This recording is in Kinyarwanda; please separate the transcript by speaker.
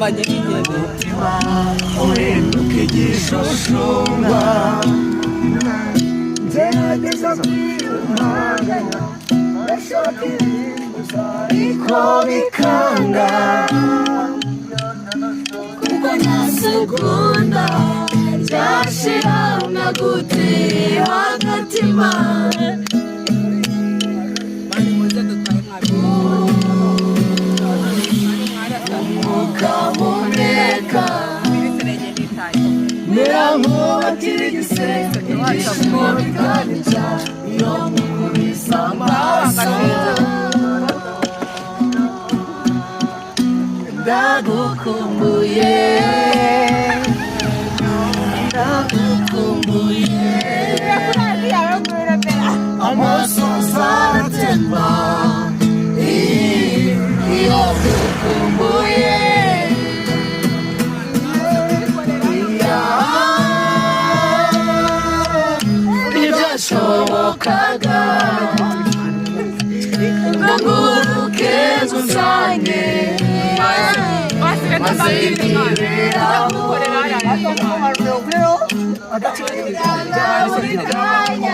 Speaker 1: umutima uhinduka igishushumbwa ngerageza kwiyumanganya ndashaka ibintu ariko bikanga kuko nta segonda ryashira naguteye agatima ukamuneka mera nk'uwatirigise ibyishimo bikanyica iyo mukubise amaso ndagukumbuye ndagukumbuye amasozi aratemba iyo dukumbuye ntibyashobokaga ngo nguruke nzuzanye maze niberaho buri kanya